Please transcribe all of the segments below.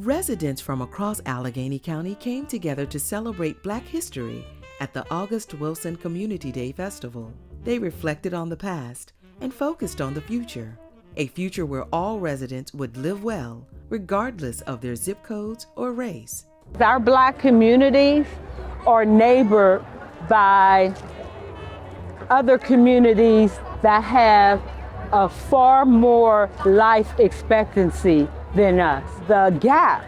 Residents from across Allegheny County came together to celebrate Black history at the August Wilson Community Day Festival. They reflected on the past and focused on the future, a future where all residents would live well, regardless of their zip codes or race. Our Black communities are neighbored by other communities that have a far more life expectancy than us. The gap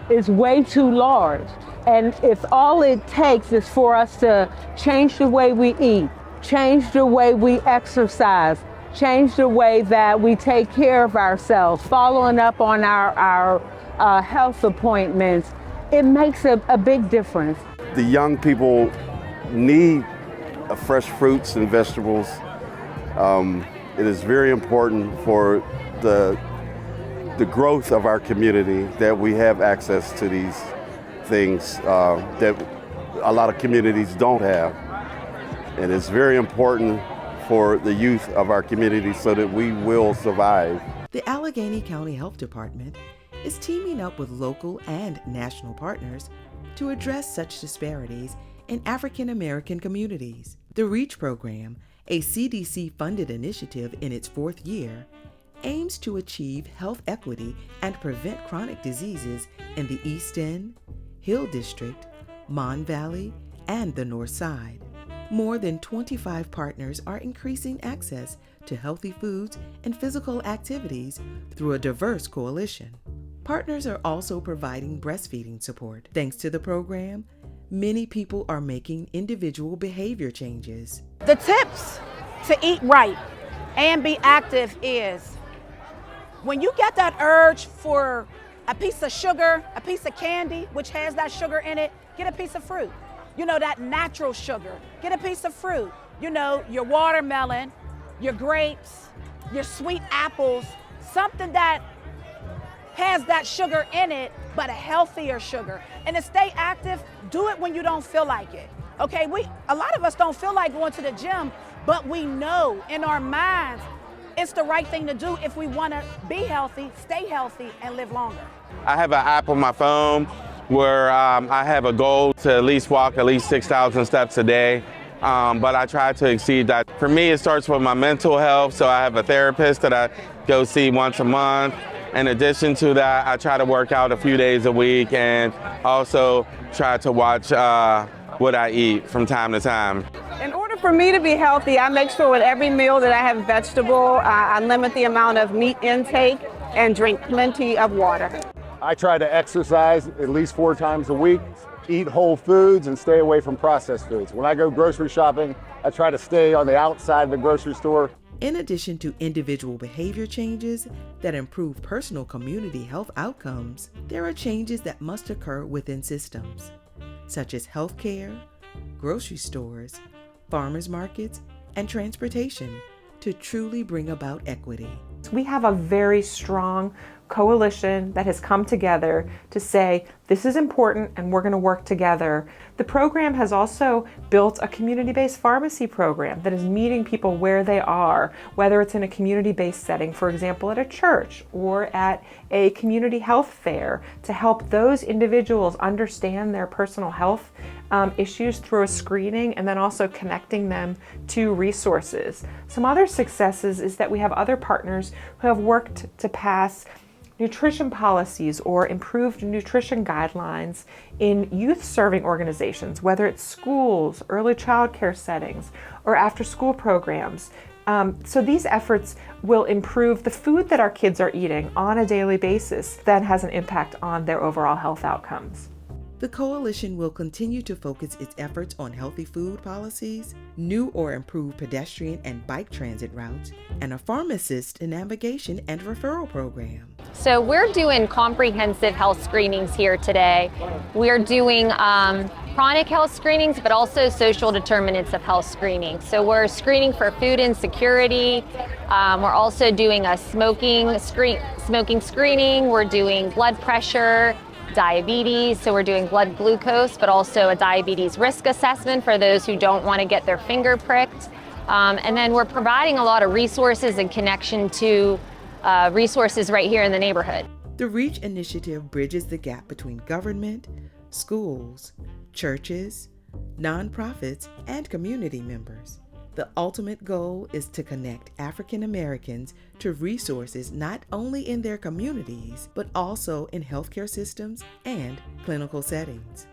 is way too large. And if all it takes is for us to change the way we eat, change the way we exercise, change the way that we take care of ourselves, following up on our health appointments, it makes a big difference. The young people need fresh fruits and vegetables. It is very important for the growth of our community that we have access to these things that a lot of communities don't have. And it's very important for the youth of our community so that we will survive. The Allegheny County Health Department is teaming up with local and national partners to address such disparities in African American communities. The REACH program, a CDC-funded initiative in its 4th year, aims to achieve health equity and prevent chronic diseases in the East End, Hill District, Mon Valley, and the Northside. More than 25 partners are increasing access to healthy foods and physical activities through a diverse coalition. Partners are also providing breastfeeding support. Thanks to the program, many people are making individual behavior changes. The tips to eat right and be active is when you get that urge for a piece of sugar, a piece of candy, which has that sugar in it, get a piece of fruit. You know, that natural sugar, get a piece of fruit. You know, your watermelon, your grapes, your sweet apples, something that has that sugar in it, but a healthier sugar. And to stay active, do it when you don't feel like it. Okay, a lot of us don't feel like going to the gym, but we know in our minds it's the right thing to do if we want to be healthy, stay healthy, and live longer. I have an app on my phone where I have a goal to at least walk at least 6,000 steps a day, but I try to exceed that. For me, it starts with my mental health, so I have a therapist that I go see once a month. In addition to that, I try to work out a few days a week and also try to watch what I eat from time to time. In order for me to be healthy, I make sure with every meal that I have vegetable, I limit the amount of meat intake and drink plenty of water. I try to exercise at least 4 times a week, eat whole foods, and stay away from processed foods. When I go grocery shopping, I try to stay on the outside of the grocery store. In addition to individual behavior changes that improve personal community health outcomes, there are changes that must occur within systems, such as healthcare, grocery stores, farmers markets, and transportation, to truly bring about equity. We have a very strong coalition that has come together to say this is important and we're going to work together. The program has also built a community-based pharmacy program that is meeting people where they are, whether it's in a community-based setting, for example, at a church or at a community health fair, to help those individuals understand their personal health issues through a screening and then also connecting them to resources. Some other successes is that we have other partners who have worked to pass nutrition policies or improved nutrition guidelines in youth serving organizations, whether it's schools, early child care settings, or after school programs. So these efforts will improve the food that our kids are eating on a daily basis that has an impact on their overall health outcomes. The coalition will continue to focus its efforts on healthy food policies, new or improved pedestrian and bike transit routes, and a pharmacist navigation and referral program. So we're doing comprehensive health screenings here today. We're doing chronic health screenings, but also social determinants of health screening. So we're screening for food insecurity. We're also doing a smoking screening. We're doing blood pressure, diabetes, so we're doing blood glucose, but also a diabetes risk assessment for those who don't want to get their finger pricked. And then we're providing a lot of resources and connection to resources right here in the neighborhood. The REACH initiative bridges the gap between government, schools, churches, nonprofits, and community members. The ultimate goal is to connect African Americans to resources not only in their communities, but also in healthcare systems and clinical settings.